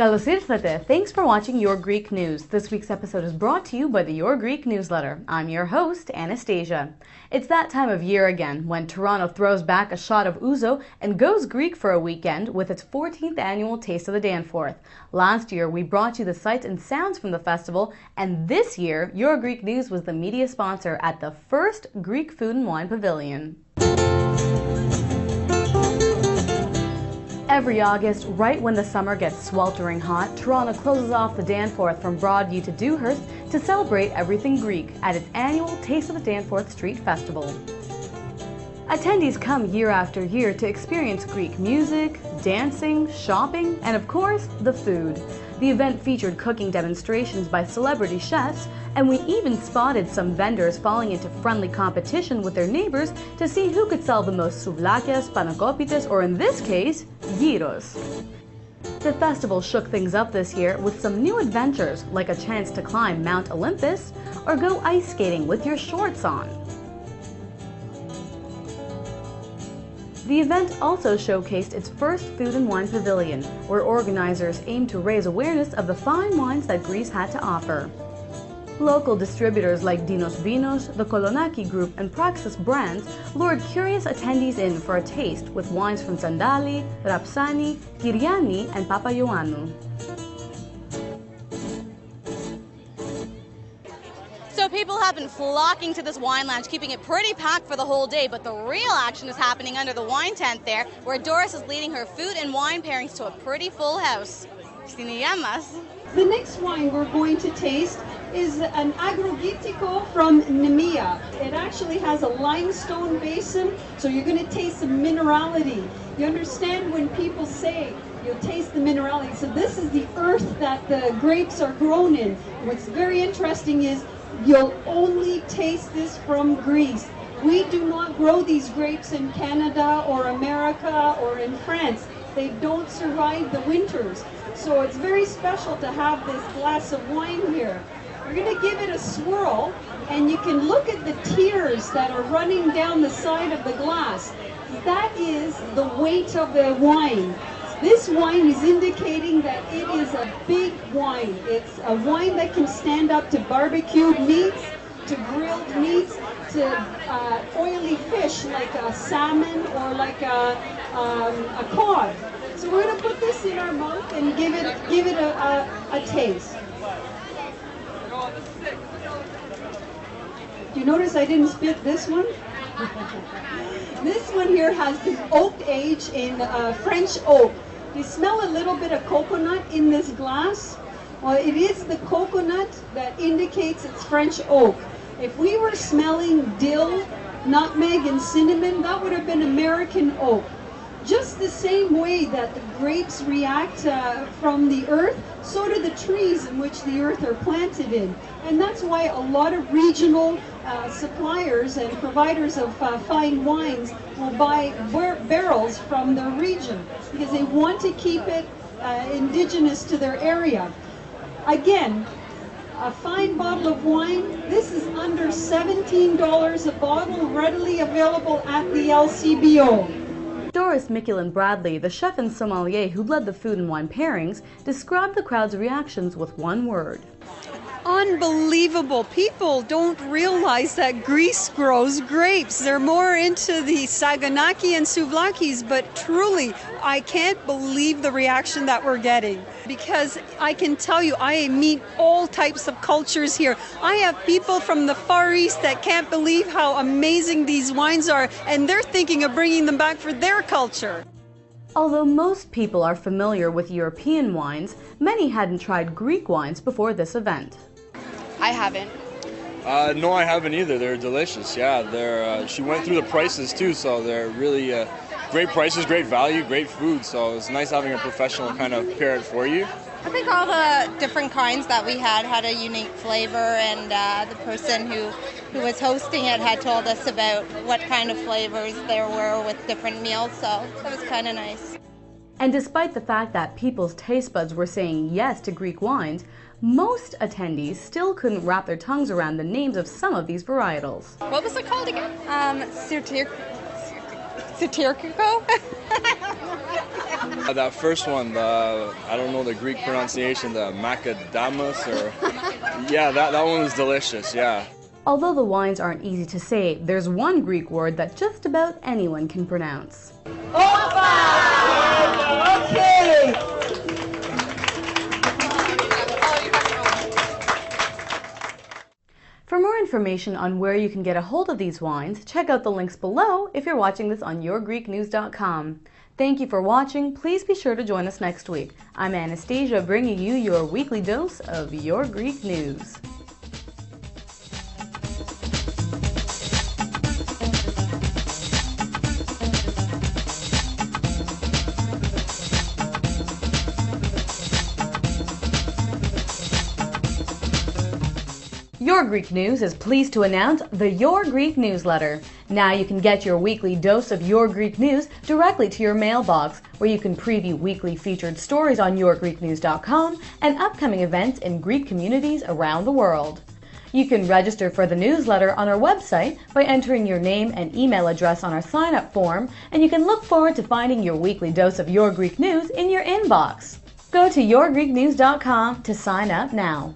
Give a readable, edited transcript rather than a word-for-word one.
Καλώς ήρθατε! Thanks for watching Your Greek News. This week's episode is brought to you by the Your Greek newsletter. I'm your host, Anastasia. It's that time of year again when Toronto throws back a shot of ouzo and goes Greek for a weekend with its 14th annual Taste of the Danforth. Last year, we brought you the sights and sounds from the festival, and this year, Your Greek News was the media sponsor at the first Greek Food and Wine Pavilion. Every August, right when the summer gets sweltering hot, Toronto closes off the Danforth from Broadview to Dewhurst to celebrate everything Greek at its annual Taste of the Danforth Street Festival. Attendees come year after year to experience Greek music, dancing, shopping, and of course, the food. The event featured cooking demonstrations by celebrity chefs, and we even spotted some vendors falling into friendly competition with their neighbors to see who could sell the most souvlakias, panakopitas, or in this case, gyros. The festival shook things up this year with some new adventures, like a chance to climb Mount Olympus or go ice skating with your shorts on. The event also showcased its first food and wine pavilion, where organizers aimed to raise awareness of the fine wines that Greece had to offer. Local distributors like Dinos Vinos, the Kolonaki Group, and Praxis brands lured curious attendees in for a taste with wines from Sandali, Rapsani, Kyriani, and Papaioannou. So people have been flocking to this wine lounge, keeping it pretty packed for the whole day, but the real action is happening under the wine tent there, where Doris is leading her food and wine pairings to a pretty full house. The next wine we're going to taste is an agrogitico from Nemea. It actually has a limestone basin, so you're going to taste some minerality. You understand when people say you'll taste the minerality. So this is the earth that the grapes are grown in. What's very interesting is you'll only taste this from Greece. We do not grow these grapes in Canada or America or in France. They don't survive the winters. So it's very special to have this glass of wine here. We're going to give it a swirl, and you can look at the tears that are running down the side of the glass. That is the weight of the wine. This wine is indicating that it is a big wine. It's a wine that can stand up to barbecued meats, to grilled meats, to oily fish like a salmon or like a cod. So we're going to put this in our mouth and give it a taste. Do you notice I didn't spit this one? This one here has been oaked aged in French oak. You smell a little bit of coconut in this glass. Well, it is the coconut that indicates it's French oak. If we were smelling dill, nutmeg, and cinnamon, that would have been American oak. Just the same way that the grapes react from the earth, so do the trees in which the earth are planted in. And that's why a lot of regional suppliers and providers of fine wines will buy barrels from their region because they want to keep it indigenous to their area. Again, a fine bottle of wine, this is under $17 a bottle, readily available at the LCBO. Doris Michelin-Bradley, the chef and sommelier who led the food and wine pairings, described the crowd's reactions with one word. Unbelievable. People don't realize that Greece grows grapes. They're more into the saganaki and souvlakis, but truly, I can't believe the reaction that we're getting. Because I can tell you, I meet all types of cultures here. I have people from the Far East that can't believe how amazing these wines are, and they're thinking of bringing them back for their culture. Although most people are familiar with European wines, many hadn't tried Greek wines before this event. I haven't. No, I haven't either. They're delicious. Yeah, she went through the prices too, so they're really great prices, great value, great food. So it's nice having a professional kind of pair it for you. I think all the different kinds that we had a unique flavor, and the person who was hosting it had told us about what kind of flavors there were with different meals, so that was kind of nice. And despite the fact that people's taste buds were saying yes to Greek wines, most attendees still couldn't wrap their tongues around the names of some of these varietals. What was it called again? Satirko? That first one, I don't know the Greek pronunciation, the macadamus, or yeah, that one was delicious. Yeah. Although the wines aren't easy to say, there's one Greek word that just about anyone can pronounce. Opa! Okay. For more information on where you can get a hold of these wines, check out the links below if you're watching this on yourgreeknews.com. Thank you for watching. Please be sure to join us next week. I'm Anastasia, bringing you your weekly dose of Your Greek News. Your Greek News is pleased to announce the Your Greek newsletter. Now you can get your weekly dose of Your Greek News directly to your mailbox, where you can preview weekly featured stories on yourgreeknews.com and upcoming events in Greek communities around the world. You can register for the newsletter on our website by entering your name and email address on our sign-up form, and you can look forward to finding your weekly dose of Your Greek News in your inbox. Go to yourgreeknews.com to sign up now.